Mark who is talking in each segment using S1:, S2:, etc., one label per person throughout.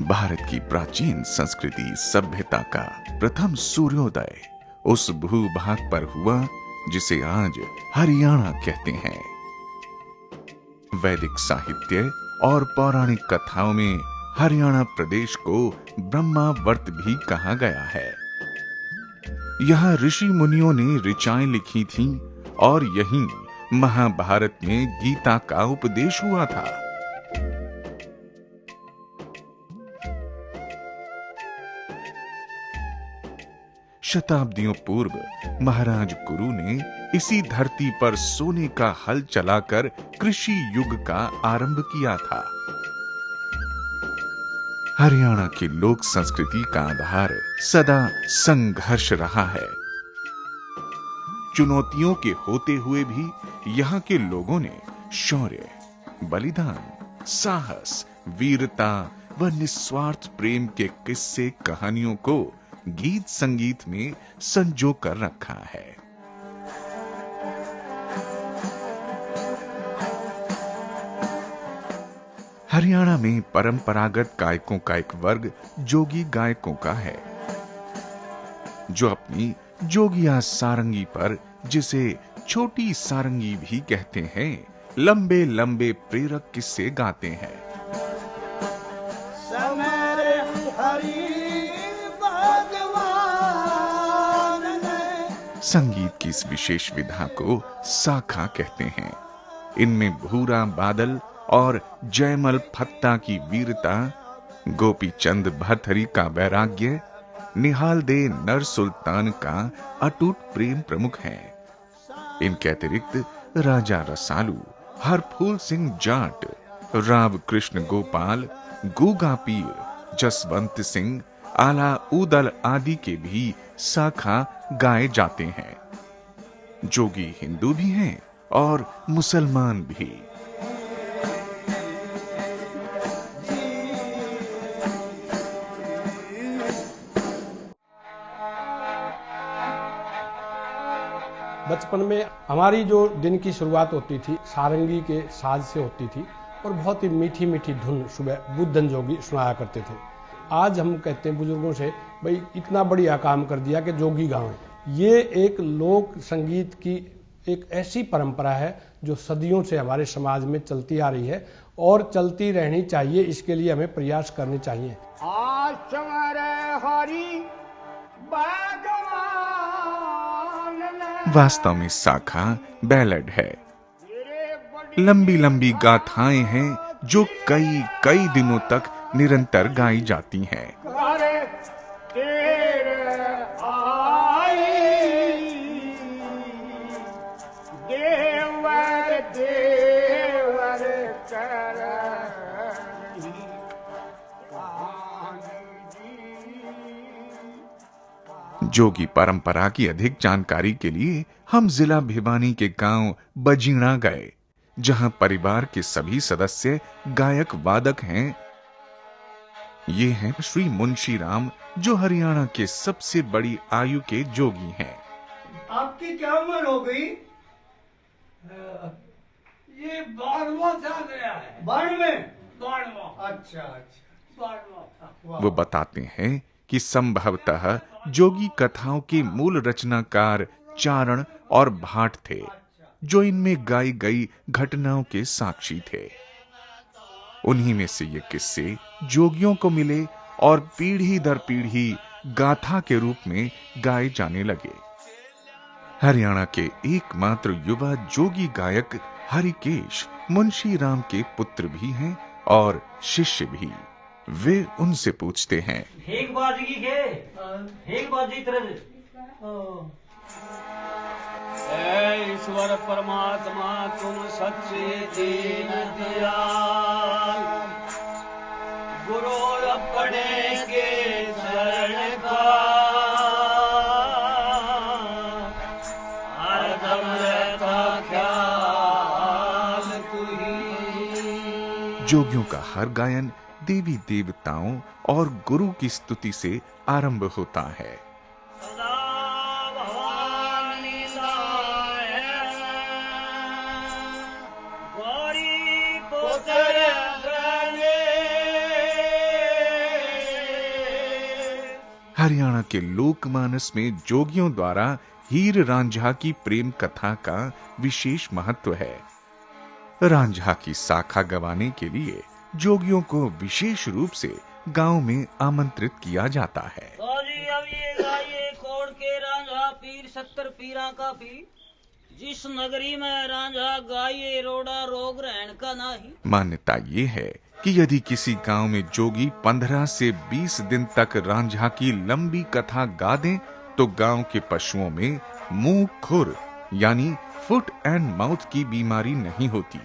S1: भारत की प्राचीन संस्कृति सभ्यता का प्रथम सूर्योदय उस भूभाग पर हुआ जिसे आज हरियाणा कहते हैं। वैदिक साहित्य और पौराणिक कथाओं में हरियाणा प्रदेश को ब्रह्मावर्त भी कहा गया है। यहाँ ऋषि मुनियों ने ऋचाएं लिखी थीं और यहीं महाभारत में गीता का उपदेश हुआ था। शताब्दियों पूर्व महाराज कुरु ने इसी धरती पर सोने का हल चलाकर कृषि युग का आरंभ किया था। हरियाणा की लोक संस्कृति का आधार सदा संघर्ष रहा है। चुनौतियों के होते हुए भी यहाँ के लोगों ने शौर्य, बलिदान, साहस, वीरता व निस्वार्थ प्रेम के किस्से कहानियों को गीत संगीत में संजो कर रखा है। हरियाणा में परंपरागत गायकों का एक वर्ग जोगी गायकों का है, जो अपनी जोगिया सारंगी पर, जिसे छोटी सारंगी भी कहते हैं, लंबे लंबे प्रेरक किस्से गाते हैं। संगीत की इस विशेष विधा को साखा कहते हैं। इनमें भूरा बादल और जयमल फत्ता की वीरता, गोपी चंद भरथरी का वैराग्य, निहाल दे नर सुल्तान का अटूट प्रेम प्रमुख है। इनके अतिरिक्त राजा रसालू, हरफूल सिंह जाट, राव कृष्ण गोपाल, गूगा पीर, जसवंत सिंह, आला उदल आदि के भी साखा गाए जाते हैं। जोगी हिंदू भी हैं और मुसलमान भी।
S2: बचपन में हमारी जो दिन की शुरुआत होती थी सारंगी के साज से होती थी और बहुत ही मीठी मीठी धुन सुबह बुद्धन जोगी सुनाया करते थे। आज हम कहते हैं बुजुर्गों से, भाई इतना बढ़िया काम कर दिया कि जोगी गाएं। ये एक लोक संगीत की एक ऐसी परंपरा है जो सदियों से हमारे समाज में चलती आ रही है और चलती रहनी चाहिए। इसके लिए हमें प्रयास करने चाहिए।
S1: वास्तव में साखा बैलेड है। लंबी लंबी गाथाएं हैं जो कई कई दिनों तक निरंतर गाई जाती हैं। जोगी परंपरा की अधिक जानकारी के लिए हम जिला भिवानी के गांव बजीणा गए, जहां परिवार के सभी सदस्य गायक वादक हैं। ये हैं श्री मुंशी राम, जो हरियाणा के सबसे बड़ी आयु के जोगी हैं।
S3: आपकी क्या उम्र हो गई?
S4: ये 12वां चल गया है।
S3: 12वां? अच्छा।
S4: 12वां।
S1: वो बताते हैं कि संभवतः जोगी कथाओं के मूल रचनाकार चारण और भाट थे, जो इनमें गाई गई घटनाओं के साक्षी थे। उन्हीं में से ये किस्से जोगियों को मिले और पीढ़ी दर पीढ़ी गाथा के रूप में गाए जाने लगे। हरियाणा के एकमात्र युवा जोगी गायक हरिकेश मुंशी राम के पुत्र भी हैं और शिष्य भी। वे उनसे पूछते हैं,
S4: ईश्वर परमात्मा तुम सच्चे दीन दयाल, गुरु अपने के शरण का हरदम रहता ख्याल तुही।
S1: जोगियों का हर गायन देवी देवताओं और गुरु की स्तुति से आरंभ होता है। हरियाणा के लोकमानस में जोगियों द्वारा हीर रांझा की प्रेम कथा का विशेष महत्व है। रांझा की साखा गवाने के लिए जोगियों को विशेष रूप से गांव में आमंत्रित किया जाता है।
S4: तो जी अब ये गाइए कोड़ के रांझा पीर 70 पीरा का पीर, जिस नगरी में रांझा गाइए रोड़ा रोग रहन का नाही।
S1: मान्यता ये है कि यदि किसी गांव में जोगी 15 से 20 दिन तक रांझा की लंबी कथा गा दें तो गांव के पशुओं में मुंह खुर यानी फुट एंड माउथ की बीमारी नहीं होती,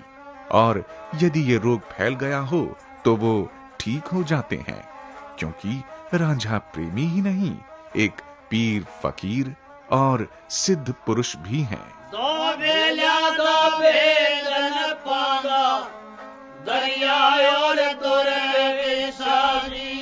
S1: और यदि ये रोग फैल गया हो तो वो ठीक हो जाते हैं, क्योंकि रांझा प्रेमी ही नहीं, एक पीर फकीर और सिद्ध पुरुष भी हैं।
S4: दो बेलिया दो बेलन पांगा दरिया और तुरे बेसाजी,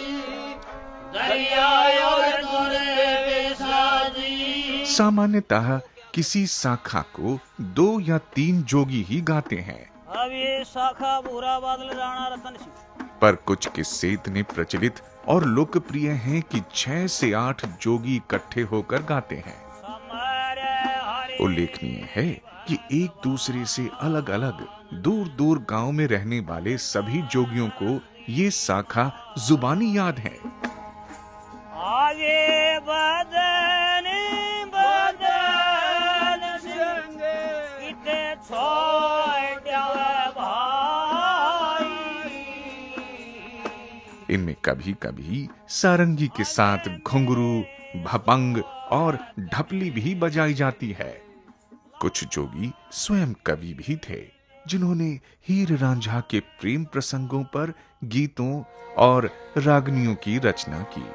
S4: दरिया और तुरे बेसाजी।
S1: सामान्यतः किसी शाखा को 2 या 3 जोगी ही गाते हैं।
S4: अब ये शाखा भूरा बादल राणा रतन सिंह,
S1: पर कुछ किस्से इतने प्रचलित और लोकप्रिय हैं कि 6 से 8 जोगी इकट्ठे होकर गाते हैं। उल्लेखनीय है कि एक दूसरे से अलग अलग दूर दूर गांव में रहने वाले सभी जोगियों को ये शाखा जुबानी याद है।
S4: आगे बदन बदन संगे इते छोड़ भाई।
S1: इनमें कभी कभी सारंगी के साथ घुंघरू, भपंग और ढपली भी बजाई जाती है। कुछ जोगी स्वयं कवि भी थे, जिन्होंने हीर रांझा के प्रेम प्रसंगों पर गीतों और रागनियों की रचना की।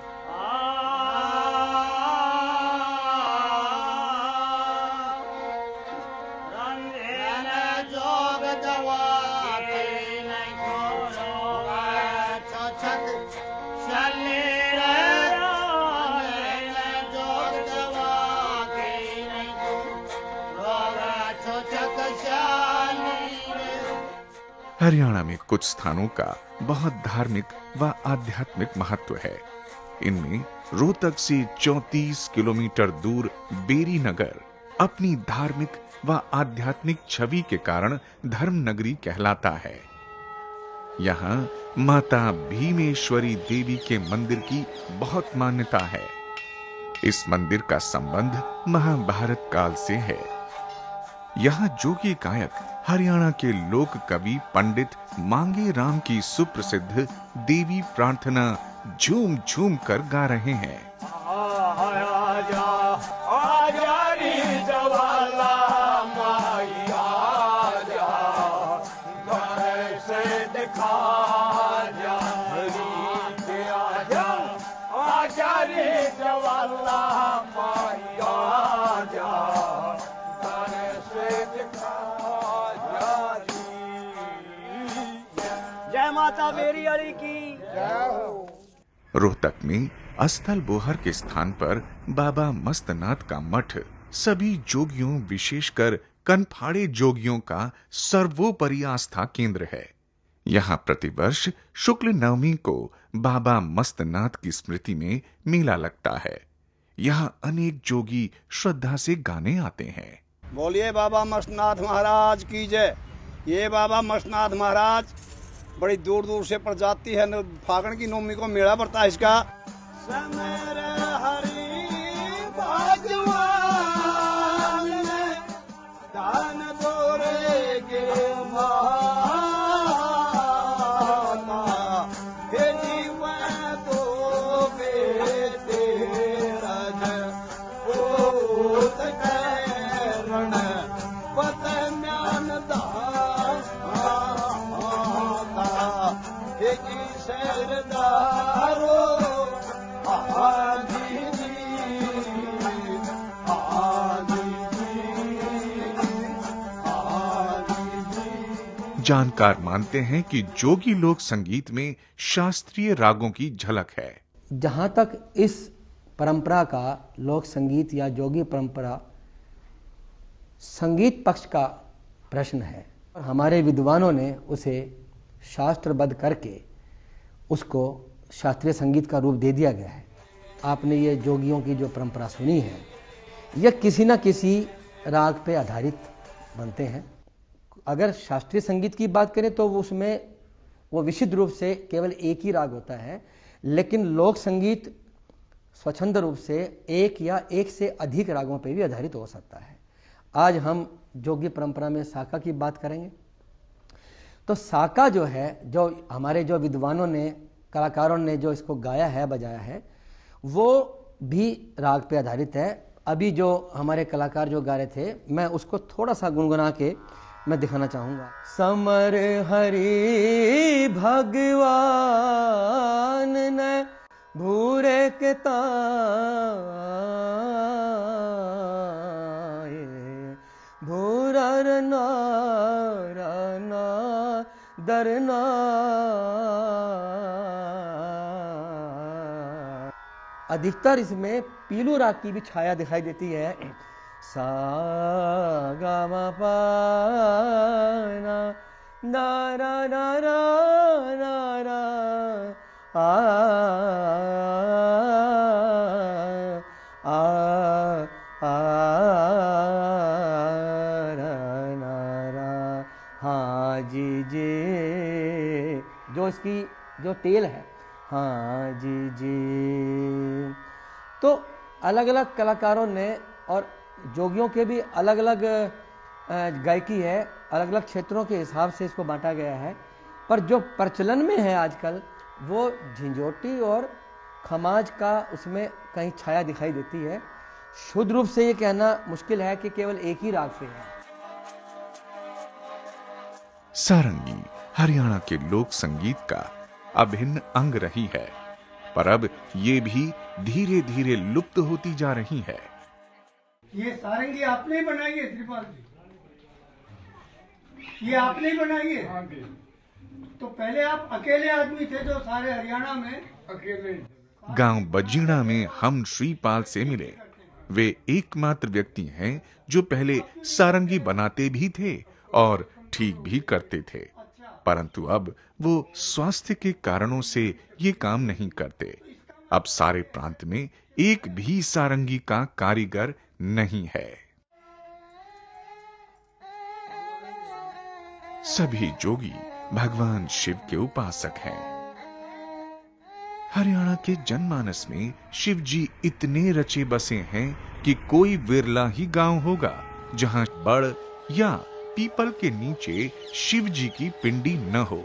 S1: हरियाणा में कुछ स्थानों का बहुत धार्मिक व आध्यात्मिक महत्व है। इनमें रोहतक से 34 किलोमीटर दूर बेरी नगर अपनी धार्मिक व आध्यात्मिक छवि के कारण धर्म नगरी कहलाता है। यहाँ माता भीमेश्वरी देवी के मंदिर की बहुत मान्यता है। इस मंदिर का संबंध महाभारत काल से है। यहाँ जोगी गायक हरियाणा के लोक कवि पंडित मांगे राम की सुप्रसिद्ध देवी प्रार्थना झूम झूम कर गा रहे हैं।
S4: माता मेरी अली की जय हो।
S1: रोहतक में अस्थल बोहर के स्थान पर बाबा मस्तनाथ का मठ सभी जोगियों, विशेषकर कनफाड़े जोगियों का सर्वोपरि आस्था केंद्र है। यहाँ प्रतिवर्ष शुक्ल नवमी को बाबा मस्तनाथ की स्मृति में मेला लगता है। यहाँ अनेक जोगी श्रद्धा से गाने आते हैं।
S5: बोलिए बाबा मस्तनाथ महाराज की जय। ये बाबा मस्तनाथ महाराज बड़ी दूर दूर से प्रजाति है। फागण की नवमी को मेला पड़ता है इसका।
S1: जानकार मानते हैं कि जोगी लोक संगीत में शास्त्रीय रागों की झलक है।
S6: जहां तक इस परंपरा का लोक संगीत या जोगी परंपरा संगीत पक्ष का प्रश्न है, और हमारे विद्वानों ने उसे शास्त्रबद्ध करके उसको शास्त्रीय संगीत का रूप दे दिया गया है। आपने ये जोगियों की जो परंपरा सुनी है, यह किसी न किसी राग पे आधारित बनते हैं। अगर शास्त्रीय संगीत की बात करें तो उसमें वो विशुद्ध रूप से केवल एक ही राग होता है, लेकिन लोक संगीत स्वच्छंद रूप से एक या एक से अधिक रागों पर भी आधारित हो सकता है। आज हम जोगी परंपरा में साका की बात करेंगे। तो साका जो है, जो हमारे जो विद्वानों ने, कलाकारों ने जो इसको गाया है, बजाया है, वो भी राग पे आधारित है। अभी जो हमारे कलाकार जो गा रहे थे, मैं उसको थोड़ा सा गुनगुना के मैं दिखाना चाहूंगा। समर हरि भगवान ने भूरे के ताए, भूरर नारना दरना। अधिकतर इसमें पीलू राग की भी छाया दिखाई देती है। सा गा मा पा ना दा रा रा रा रा रा आ आ आ रा ना रा। हाँ जी जी, जो इसकी जो टेल है, हाँ जी जी। तो अलग अलग कलाकारों ने और जोगियों के भी अलग अलग गायकी है, अलग अलग क्षेत्रों के हिसाब से इसको बांटा गया है। पर जो प्रचलन में है आजकल, वो झिंझोटी और खमाज का उसमें कहीं छाया दिखाई देती है। शुद्ध रूप से ये कहना मुश्किल है कि केवल एक ही राग पे है।
S1: सारंगी हरियाणा के लोक संगीत का अभिन्न अंग रही है, पर अब ये भी धीरे धीरे लुप्त होती जा रही है।
S3: ये सारंगी आपने ही बनाई है त्रिपाल जी? ये आपने ही बनाई है? हाँ जी। तो पहले आप अकेले आदमी थे जो सारे हरियाणा में अकेले?
S1: गांव बजीणा में हम श्रीपाल से मिले। वे एकमात्र व्यक्ति हैं जो पहले सारंगी बनाते भी थे और ठीक भी करते थे, परंतु अब वो स्वास्थ्य के कारणों से ये काम नहीं करते। अब सारे प्रांत में एक भी सारंगी का कारीगर नहीं है। सभी जोगी भगवान शिव के उपासक हैं। हरियाणा के जनमानस में शिव जी इतने रचे बसे हैं कि कोई विरला ही गांव होगा जहां बड़ या पीपल के नीचे शिव जी की पिंडी न हो।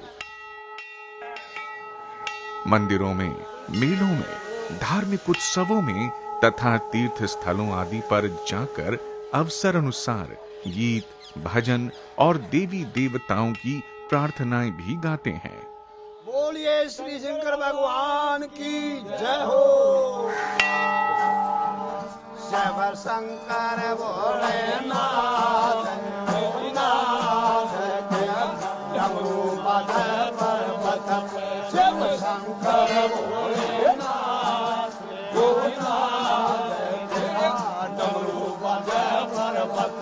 S1: मंदिरों में, मेलों में, धार्मिक उत्सवों में तथा तीर्थ स्थलों आदि पर जाकर अवसर अनुसार गीत, भजन और देवी देवताओं की प्रार्थनाएं भी गाते हैं।
S5: बोलिए श्री शंकर भगवान की जय हो। शिव शंकर भोलेनाथ शिव शंकर भोलेनाथ डमरू बजे पर्वत।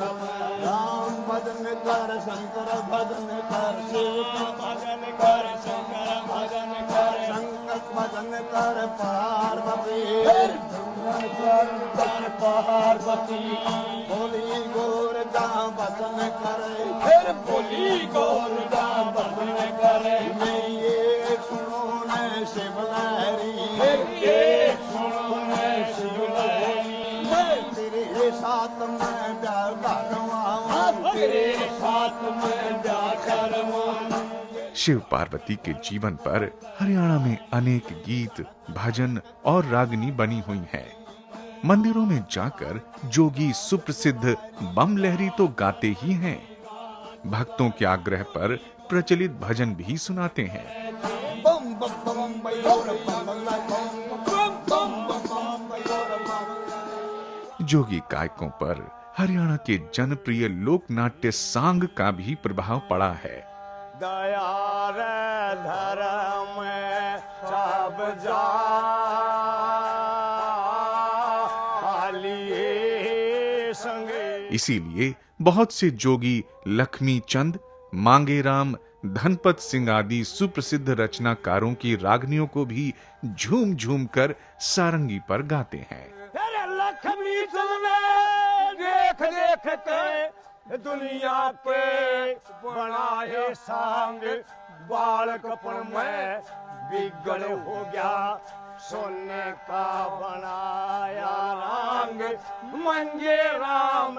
S5: राम भजन कर, शंकर भजन कर, शिव भजन कर, शंकर भजन कर, शंकर भजन कर पार्वती, कर पार्वती। बोली गोर का भजन करे, फिर बोली गोर का भजन करे। ये सुनो न शिव लहरी, ये सुनो न शिव लहरी। तेरे साथ मैं प्यार करवाऊं, तेरे साथ मैं प्यार करवाऊं।
S1: शिव पार्वती के जीवन पर हरियाणा में अनेक गीत, भजन और रागनी बनी हुई हैं। मंदिरों में जाकर जोगी सुप्रसिद्ध बम लहरी तो गाते ही हैं, भक्तों के आग्रह पर प्रचलित भजन भी सुनाते हैं। जोगी गायकों पर हरियाणा के जनप्रिय लोक नाट्य सांग का भी प्रभाव पड़ा है।
S5: दया रे धर्म सब जा
S1: इसीलिए बहुत से जोगी लक्ष्मी चंद, मांगेराम, धनपत सिंह आदि सुप्रसिद्ध रचनाकारों की रागनियों को भी झूम झूम कर सारंगी पर गाते हैं।
S7: देख देख के दुनिया पे बनाए सांग, बालकपन में बिगड़ हो गया सोने का बनाया रंग, मंजे राम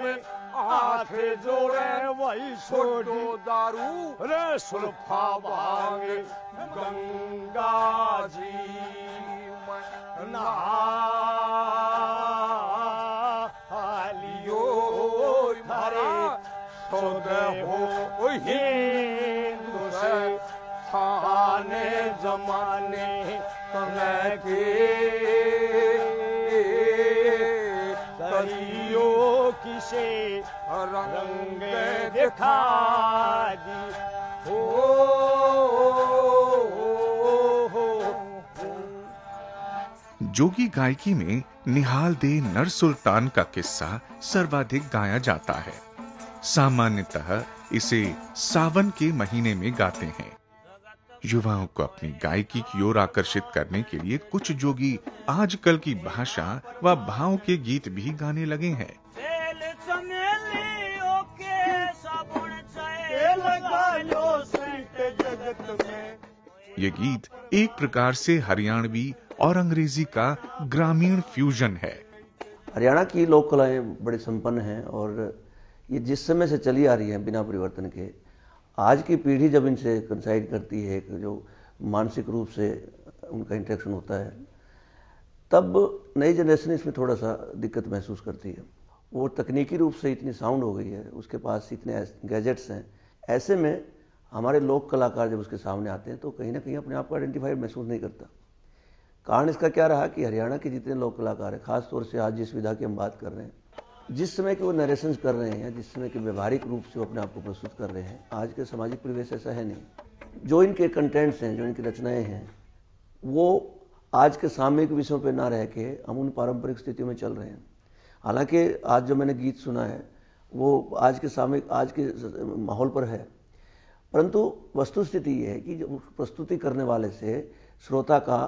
S7: आंख जोड़े वही छोड़ो दारू रे सुल्फा भांग, गंगा जी में नहा लियो थारे खुद हो हिंदू से थाने जमाने के करियो किसे रंग दिखा दी
S1: जोगी गायकी में निहाल दे नर सुल्तान का किस्सा सर्वाधिक गाया जाता है। सामान्यतः इसे सावन के महीने में गाते हैं। युवाओं को अपनी गायकी की ओर आकर्षित करने के लिए कुछ जोगी आजकल की भाषा व भाव के गीत भी गाने लगे हैं। ये गीत एक प्रकार से हरियाणवी और अंग्रेजी का ग्रामीण फ्यूजन है।
S8: हरियाणा की लोक कलाएं बड़ी संपन्न हैं और ये जिस समय से चली आ रही हैं बिना परिवर्तन के, आज की पीढ़ी जब इनसे कंसाइड करती है, जो मानसिक रूप से उनका इंटरेक्शन होता है, तब नई जनरेशन इसमें थोड़ा सा दिक्कत महसूस करती है। वो तकनीकी रूप से इतनी साउंड हो गई है, उसके पास इतने गैजेट्स हैं, ऐसे में हमारे लोक कलाकार जब उसके सामने आते हैं तो कहीं ना कहीं अपने आप को आइडेंटिफाइड महसूस नहीं करता। कारण इसका क्या रहा कि हरियाणा के जितने लोक कलाकार हैं, खासतौर से आज जिस विधा की हम बात कर रहे हैं, जिस समय के वो नरेशंस कर रहे हैं, जिस समय के व्यवहारिक रूप से वो अपने आप को प्रस्तुत कर रहे हैं, आज के सामाजिक परिवेश ऐसा है नहीं। जो इनके कंटेंट्स हैं, जो इनकी रचनाएं हैं, वो आज के सामयिक विषयों पे ना रह के हम उन पारंपरिक स्थितियों में चल रहे हैं। हालांकि आज जो मैंने गीत सुना है वो आज के सामयिक, आज के माहौल पर है, परंतु वस्तुस्थिति ये है कि जो प्रस्तुति करने वाले से श्रोता का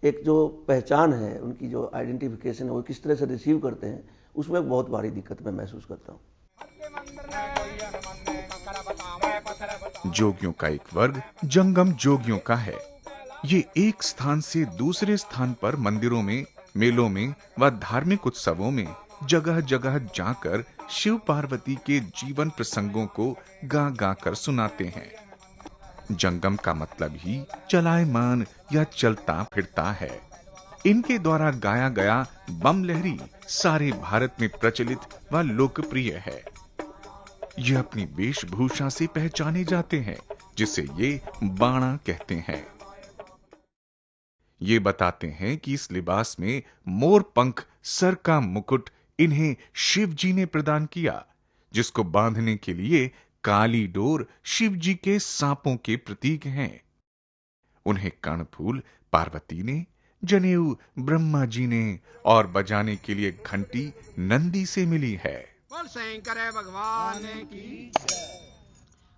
S8: एक जो पहचान है, उनकी जो आइडेंटिफिकेशन है, वो किस तरह से रिसीव करते हैं, उसमें एक बहुत भारी दिक्कत मैं महसूस करता हूँ।
S1: जोगियों का एक वर्ग जंगम जोगियों का है। ये एक स्थान से दूसरे स्थान पर मंदिरों में, मेलों में व धार्मिक उत्सवों में जगह जगह जाकर शिव पार्वती के जीवन प्रसंगों को गा गा कर सुनाते हैं। जंगम का मतलब ही चलायमान या चलता फिरता है। इनके द्वारा गाया गया बम लहरी सारे भारत में प्रचलित व लोकप्रिय है। ये अपनी वेशभूषा से पहचाने जाते हैं, जिसे ये बाणा कहते हैं। ये बताते हैं कि इस लिबास में मोर पंख सर का मुकुट इन्हें शिव जी ने प्रदान किया, जिसको बांधने के लिए काली डोर शिव जी के सांपों के प्रतीक हैं। उन्हें कर्णफूल पार्वती ने, जनेऊ ब्रह्मा जी ने और बजाने के लिए घंटी नंदी से मिली है।
S7: बोल शंकर भगवान की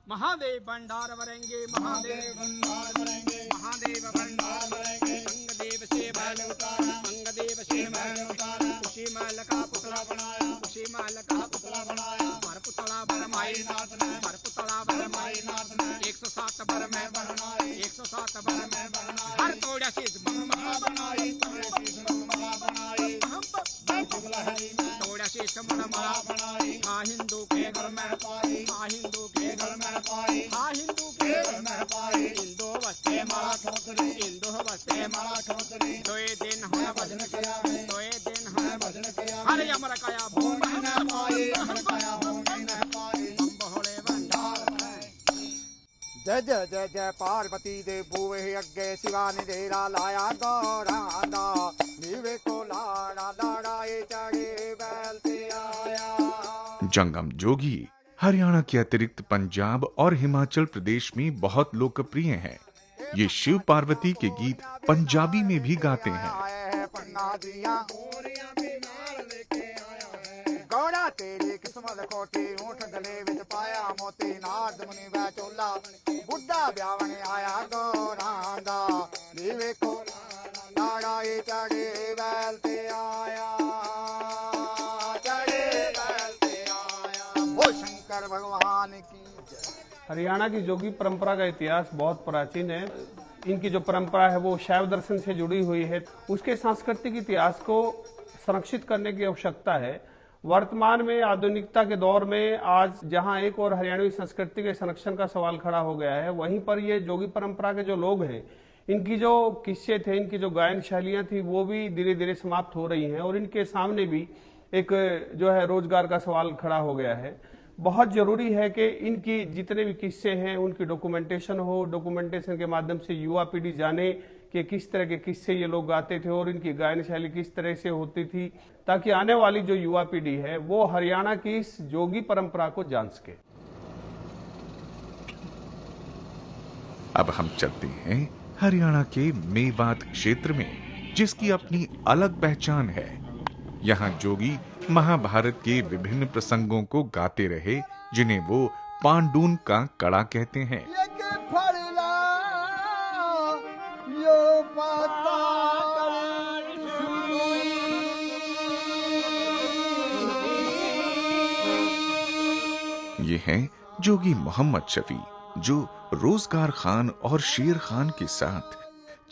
S7: महादेव भंडार भरेंगे, महादेव भंडार भरेंगे, महादेव भंडार भरेंगे। अंगदेव से मैल उतारा, अंगदेव से मैल उतारा, उसी मैल का पुतला बनाया, उसी मैल का पुतला बनाया। हर पुतला बरमाई नाथ ने, हर पुतला बरमाई नाथ ने। 107 बर में बनाई, 107 बर में बनाई। हर तोड़ा सिद्ध महा बनाई, तोड़ा सिद्ध महा बनाई। तोड़ा सिद्ध महा बनाई। हाँ हिंदू के घर में पाई, हाँ हिंदू के घर में पाई, हाँ हिंदू के घर में पाई। हिंदू बस्ते मारा ठोकरी, हिंदू बस्ते मारा ठोकरी। दो दिन है भजन किया, दो दिन है भजन किया। हर यमर काया भूमि न पाई, हर काया भूमि न पाई। हम बहुले भंडार है। जय जय जय जय पार्वती दे बुए अग्गे शिवानी देरा लाया गौरांदा। नीवे को लाड़ा लाड़ाए चढ़े बैल से आया।
S1: जंगम जोगी हरियाणा के अतिरिक्त पंजाब और हिमाचल प्रदेश में बहुत लोकप्रिय हैं। ये शिव पार्वती के गीत पंजाबी में भी गाते हैं।
S7: गौड़ा तेरी किस्मत खोटी ऊंट गले विच पाया मोती नारद मुनि वे चोला बुढ़ा ब्यावने आया गौरां दा नी वेखो लाड़ाई चढ़े बैल ते आया शंकर भगवान की।
S2: हरियाणा की जोगी परंपरा का इतिहास बहुत प्राचीन है। इनकी जो परंपरा है वो शैव दर्शन से जुड़ी हुई है। उसके सांस्कृतिक इतिहास को संरक्षित करने की आवश्यकता है। वर्तमान में आधुनिकता के दौर में आज जहां एक और हरियाणवी संस्कृति के संरक्षण का सवाल खड़ा हो गया है, वहीं पर ये जोगी परंपरा के जो लोग हैं, इनकी जो किस्से थे, इनकी जो गायन शैलियां थी, वो भी धीरे धीरे समाप्त हो रही हैं और इनके सामने भी एक जो है रोजगार का सवाल खड़ा हो गया है। बहुत जरूरी है कि इनकी जितने भी किस्से हैं उनकी डॉक्यूमेंटेशन हो। डॉक्यूमेंटेशन के माध्यम से युवा पीढ़ी जाने कि किस तरह के किस्से ये लोग गाते थे और इनकी गायन शैली किस तरह से होती थी, ताकि आने वाली जो युवा पीढ़ी है वो हरियाणा की इस जोगी परंपरा को जान सके।
S1: अब हम चलते हैं हरियाणा के मेवात क्षेत्र में, जिसकी अपनी अलग पहचान है। यहाँ जोगी महाभारत के विभिन्न प्रसंगों को गाते रहे, जिन्हें वो पांडून का कड़ा कहते हैं। ये हैं जोगी मोहम्मद शफी, जो रोजगार खान और शेर खान के साथ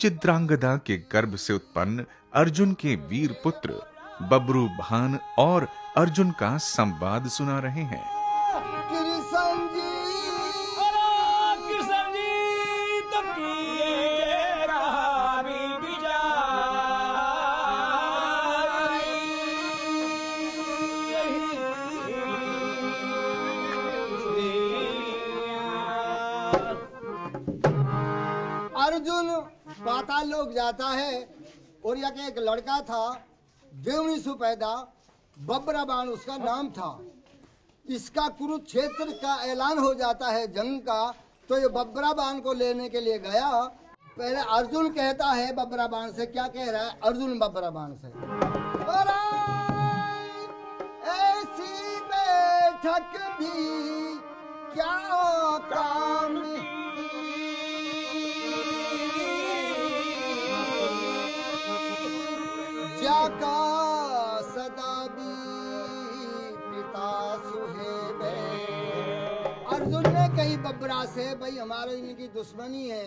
S1: चित्रांगदा के गर्भ से उत्पन्न अर्जुन के वीर पुत्र बबरू भान और अर्जुन का संवाद सुना रहे हैं।
S3: अर्जुन पाताल लोक जाता है और यहाँ एक लड़का था, देवनी सु पैदा, बबरा बाण उसका नाम था। इसका कुरुक्षेत्र का ऐलान हो जाता है जंग का, तो ये बबरा बाण को लेने के लिए गया। पहले अर्जुन कहता है बबरा बाण से, क्या कह रहा है अर्जुन बबरा बाण से, ऐसी बैठक भी क्या काम, जाका सदा भी पिता सुहेबे। अर्जुन ने कही बबरा से, भाई हमारे इनकी दुश्मनी है,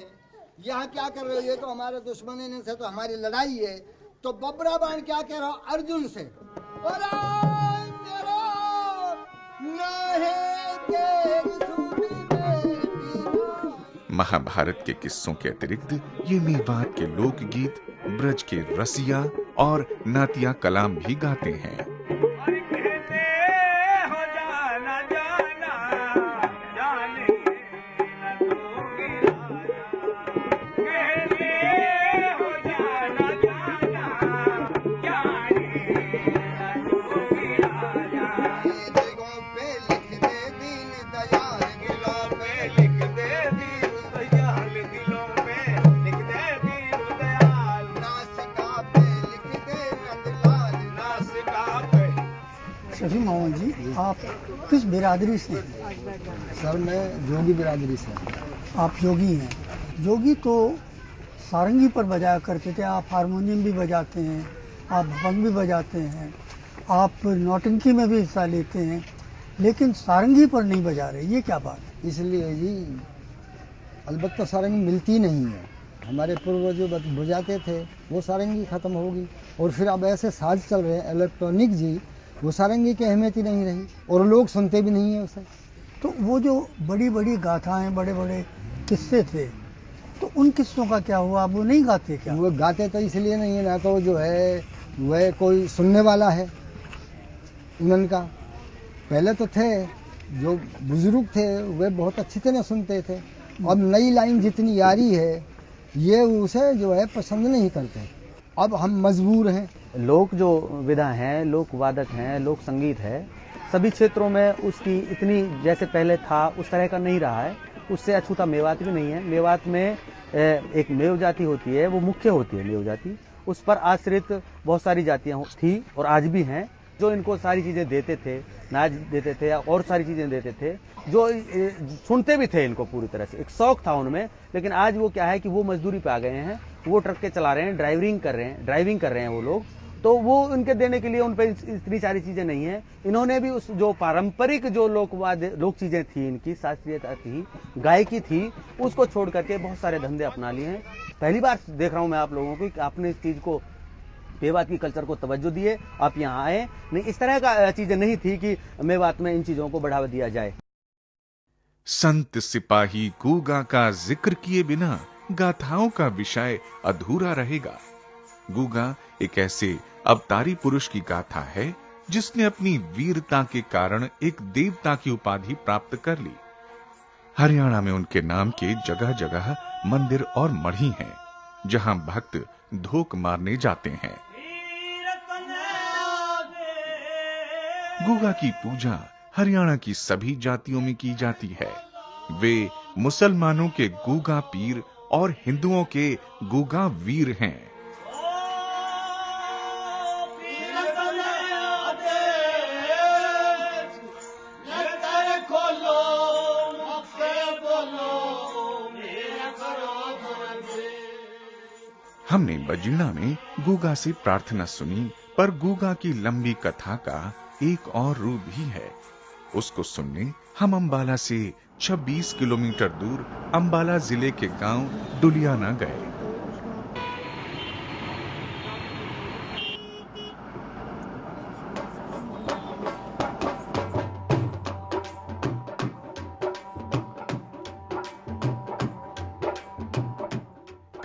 S3: यहाँ क्या कर रहे हो, ये तो हमारे दुश्मन है, इनसे तो हमारी लड़ाई है। तो बबरा बाण क्या कह रहा हो अर्जुन से,
S1: महाभारत के किस्सों के अतिरिक्त ये मेवात के लोकगीत, ब्रज के रसिया और नातिया कलाम भी गाते हैं।
S3: शफी मोहम्मद जी, आप किस बिरादरी से हैं? सर मैं जोगी बिरादरी से। आप जोगी हैं। जोगी तो सारंगी पर बजाया करते थे, आप हारमोनियम भी बजाते हैं, आप भंग भी बजाते हैं, आप नौटंकी में भी हिस्सा लेते हैं, लेकिन सारंगी पर नहीं बजा रहे, ये क्या बात है? इसलिए जी अलबत्ता सारंगी मिलती नहीं है। हमारे पूर्वज जो बजाते थे वो सारंगी खत्म होगी, और फिर अब ऐसे साज चल रहे हैं इलेक्ट्रॉनिक जी, वो सारंगी की अहमियत ही नहीं रही और लोग सुनते भी नहीं है उसे। तो वो जो बड़ी बड़ी गाथाएं, बड़े बड़े किस्से थे, तो उन किस्सों का क्या हुआ? वो नहीं गाते क्या? वो गाते तो इसलिए नहीं है, ना तो जो है वह कोई सुनने वाला है उनका। पहले तो थे जो बुजुर्ग थे वे बहुत अच्छी तरह सुनते थे। अब नई लाइन जितनी आ रही है ये उसे जो है पसंद नहीं करते। अब हम मजबूर हैं।
S6: लोक जो विधा हैं, लोक वादक हैं, लोक संगीत है, सभी क्षेत्रों में उसकी इतनी जैसे पहले था उस तरह का नहीं रहा है। उससे अछूता मेवात भी नहीं है। मेवात में एक मेव जाति होती है, वो मुख्य होती है मेव जाति। उस पर आश्रित बहुत सारी जातियां थी और आज भी हैं,
S9: जो इनको सारी चीजें देते थे, नाच देते थे और सारी चीजें देते थे, जो सुनते भी थे इनको पूरी तरह से, एक शौक था उनमें। लेकिन आज वो क्या है कि वो मजदूरी पे आ गए हैं, वो ट्रक के चला रहे हैं, ड्राइविंग कर रहे हैं वो लोग, तो वो उनके देने के लिए उन पे इतनी सारी चीजें नहीं है। इन्होंने भी उस जो पारंपरिक जो लोक चीजें थी, इनकी शास्त्रीयता थी, गायकी थी, उसको छोड़ करके बहुत सारे धंधे अपना लिए हैं। पहली बार देख रहा हूं मैं आप लोगों को कि आपने इस चीज को, मेवात की कल्चर को तवज्जो दिए, आप यहाँ आए। नहीं, इस तरह का चीजें नहीं थी कि मेवात में इन चीजों को बढ़ावा दिया जाए।
S1: संत सिपाही गूगा का जिक्र किए बिना गाथाओं का विषय अधूरा रहेगा। गूगा एक ऐसे अवतारी पुरुष की गाथा है जिसने अपनी वीरता के कारण एक देवता की उपाधि प्राप्त कर ली। हरियाणा में उनके नाम के जगह जगह मंदिर और मढ़ी हैं, जहां भक्त धोक मारने जाते हैं। गूगा की पूजा हरियाणा की सभी जातियों में की जाती है। वे मुसलमानों के गूगा पीर और हिंदुओं के गूगा वीर हैं। हमने बजीणा में गूगा से प्रार्थना सुनी, पर गूगा की लंबी कथा का एक और रूप भी है। उसको सुनने हम अंबाला से 26 किलोमीटर दूर अंबाला जिले के गांव डुलियाना गए।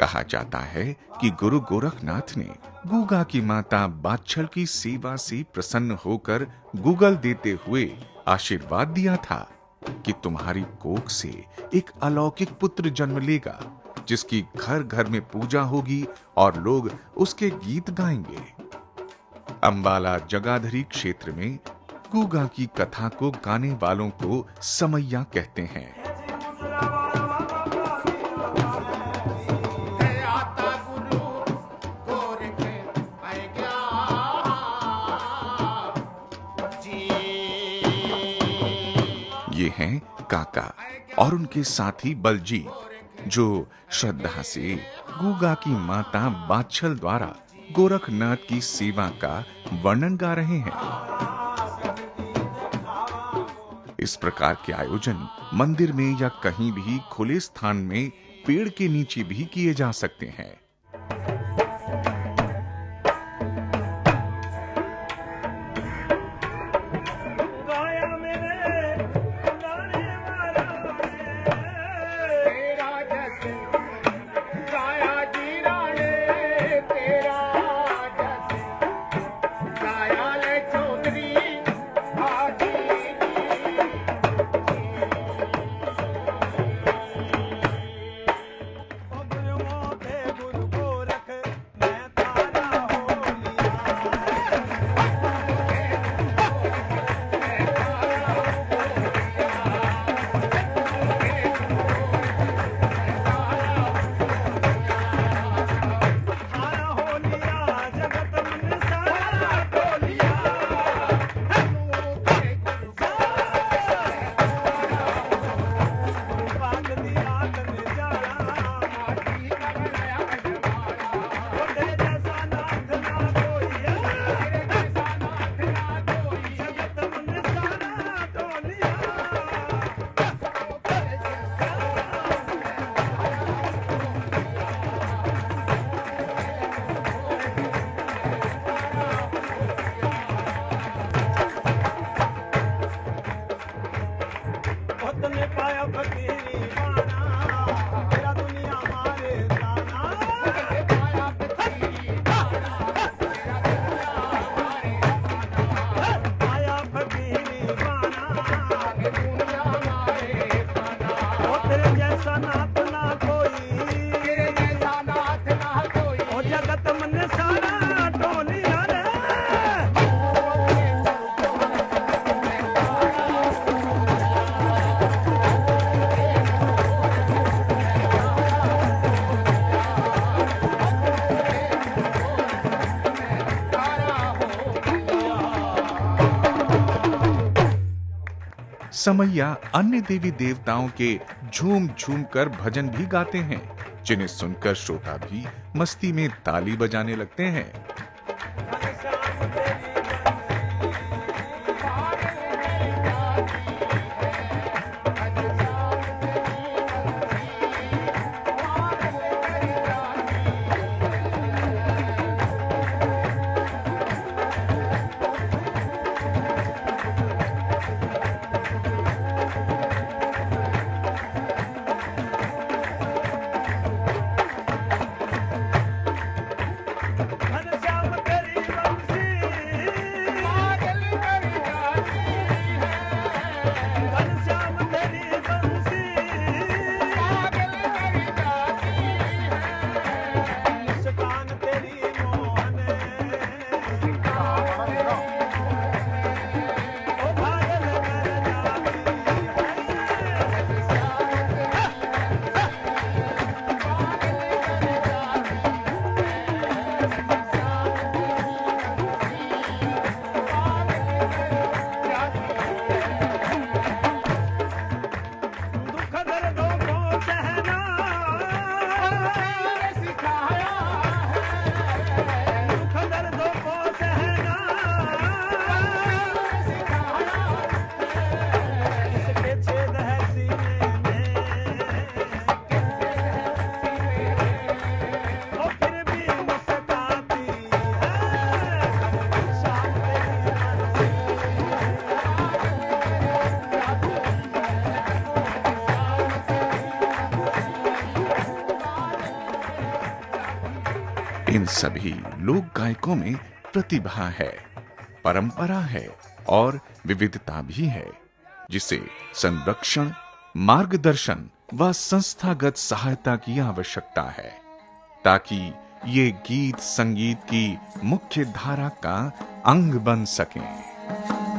S1: कहा जाता है कि गुरु गोरखनाथ ने गूगा की माता बादछल की सेवा से प्रसन्न होकर गूगल देते हुए आशीर्वाद दिया था कि तुम्हारी कोख से एक अलौकिक पुत्र जन्म लेगा, जिसकी घर घर में पूजा होगी और लोग उसके गीत गाएंगे। अंबाला जगाधरी क्षेत्र में गूगा की कथा को गाने वालों को समैया कहते हैं। ये हैं काका और उनके साथी बलजीत, जो श्रद्धा से गूगा की माता बादछल द्वारा गोरखनाथ की सेवा का वर्णन गा रहे हैं। इस प्रकार के आयोजन मंदिर में या कहीं भी खुले स्थान में पेड़ के नीचे भी किए जा सकते हैं। समैया अन्य देवी देवताओं के झूम झूम कर भजन भी गाते हैं, जिन्हें सुनकर श्रोता भी मस्ती में ताली बजाने लगते हैं। इन सभी लोक गायकों में प्रतिभा है, परंपरा है और विविधता भी है, जिसे संरक्षण, मार्गदर्शन व संस्थागत सहायता की आवश्यकता है, ताकि ये गीत संगीत की मुख्य धारा का अंग बन सकें।